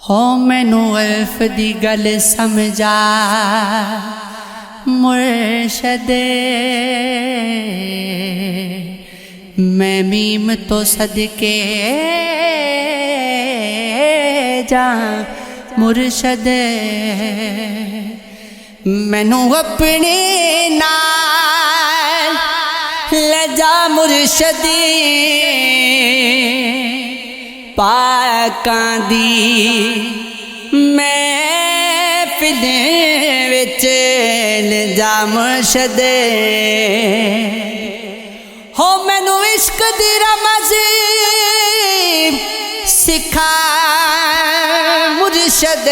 ہو مینو الف دی گل سمجھا مرشد، میں میم تو صدقے جا مرشد، مینو اپنے نال لے جا مرشد، پاکاں دی محفل وچ لے جا مرشد، ہو مینو عشق دی رمز سکھا مرشد،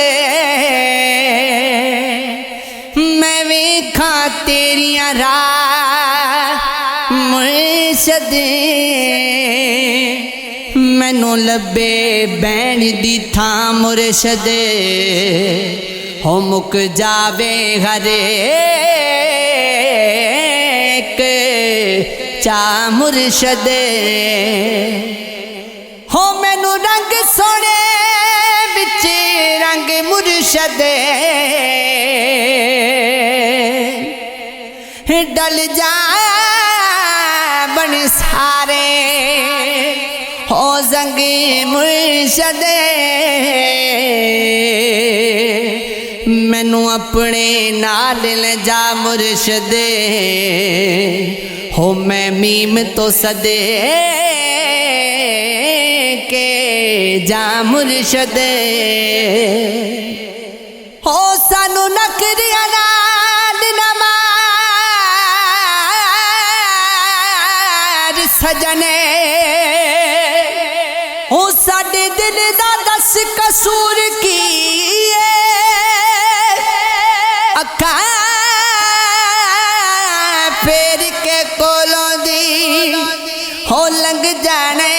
میں ویکھاں تیریاں راہ مرشد، مینو لبے بین دی تھاں مرشد، ہو مک جاوے ہر ایک چاہ مرشد، ہو مینو رنگ سونے بچ رنگ مرشد، ڈل جا بن سارے ہو زنگ مرشد، مینو اپنے نال لے جا مرشد، ہو میں میم تو صدقے جا مرشد، ہو سانو نکریاں نال نمار سجنے، ہو ساڈے دل دا دس قصور کی اکھاں پھیر کے کولوں دی ہو لنگ جانے،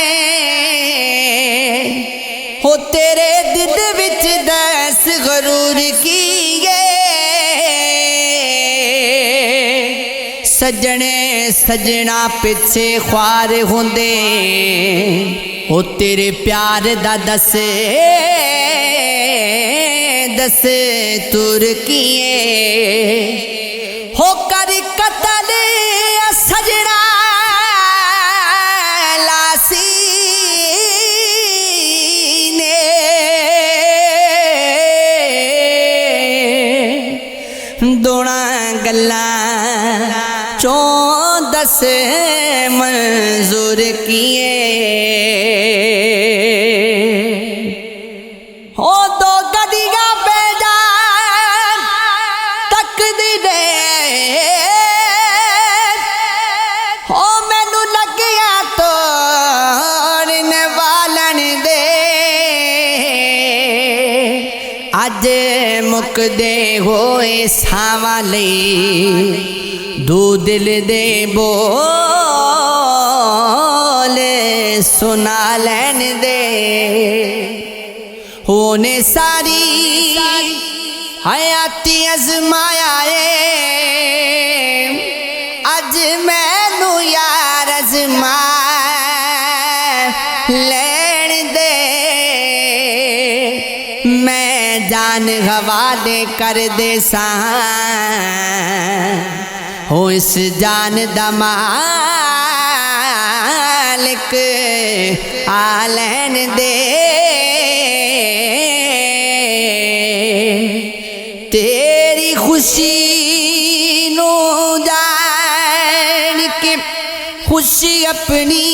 ہو تیرے دل وچ دس غرور کی سجنے سجنا پچھے خوار ہوندے، ہو تیرے پیار دا دس دس تور کیے، ہو کر قتل سجنا لاسی نے، دونا گلاں چوں دس منظور کیے، ہو دو گڈیاں بے جان تک دی دے، ہو مینو لگیا توڑن والن دے، اج مک دے ہوئے ساواں لئی دو دل دے بول سنا لین دے، ہونے ساری حیاتی ازمایا ہے، اج مینو یار ازما لین دے، میں جان حوالے کر دے ساں، ہو اس جان دا مالک آلین دے، تیری خوشی نو جان کے خوشی اپنی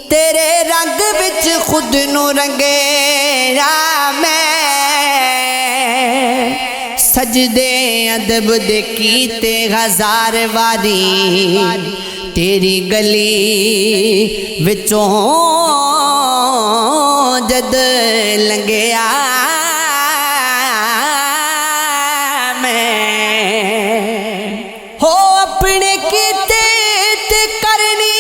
تیرے رنگ بچ خود نو رنگے میں، سجدے ادب دے کیتے ہزار واری تیری گلی وچوں جد لنگیا میں، ہو اپنے کیتے تے کرنی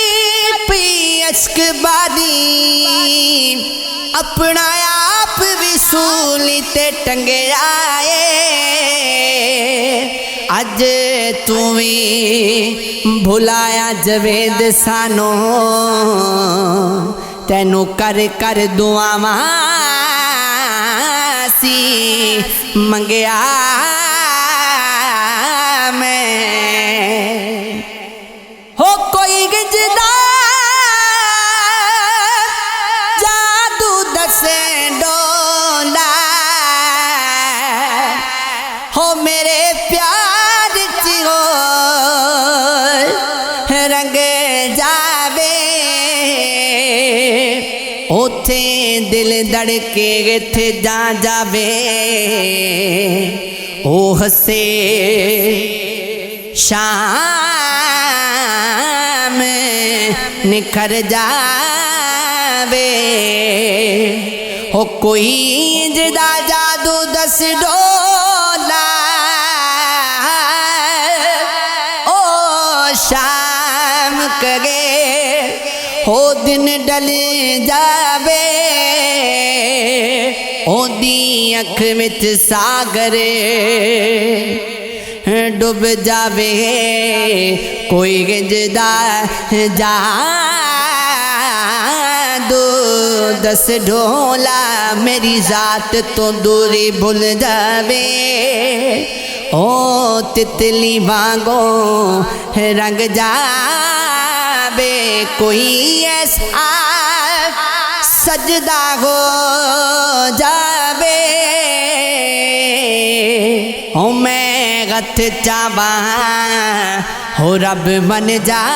پی اشک باری، اپنا آپ بھی سولی تے ٹنگیا اج تو بھی بھلایا جوید سانو تینو کر کر دعاواں سی منگیا میں ہو کوئی گجدا جادو دسے ڈولا ہو میرے پیار چیو رنگ جاوے اوتھے دل دڑکے تھے جا جاوے او ہسے شام نکھر جاوے ہو کوئی جدا جادو دس ڈولا او شام کگے ہو دن ڈل جاوے او دی اکھ وچ ساگر ڈب جاوے کوئی گنجدا جادو دس ڈولا میری ذات تو دوری بھول جاوے او تتلی وانگو رنگ جاوے کوئی ایسا سجدہ ہو جاوے او میں غت چاواں ہو رب بن جاوے